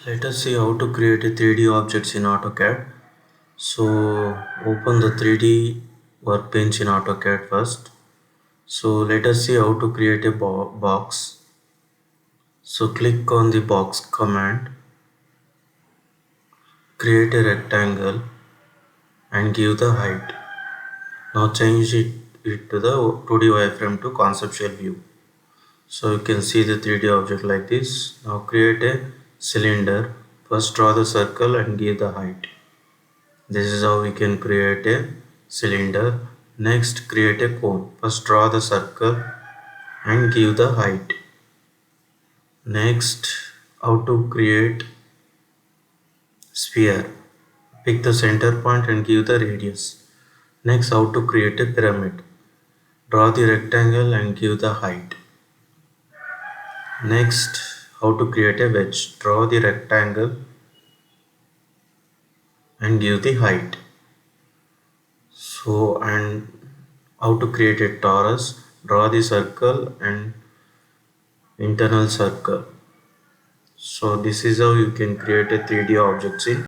Let us see how to create a 3D objects in Autocad. So open the 3D workbench in Autocad first. So let us see how to create a box. So click on the box command, create a rectangle and give the height. Now change it to the 2D wireframe to conceptual view. So you can see the 3D object like this. Now create a cylinder. First draw the circle and give the height. This is how we can create a cylinder. Next, create a cone. First draw the circle and give the height. Next, how to create sphere. Pick the center point and give the radius. Next, how to create a pyramid. Draw the rectangle and give the height. Next, how to create a wedge. Draw the rectangle and give the height. So, and how to create a torus. Draw the circle and internal circle. So this is how you can create a 3D objects in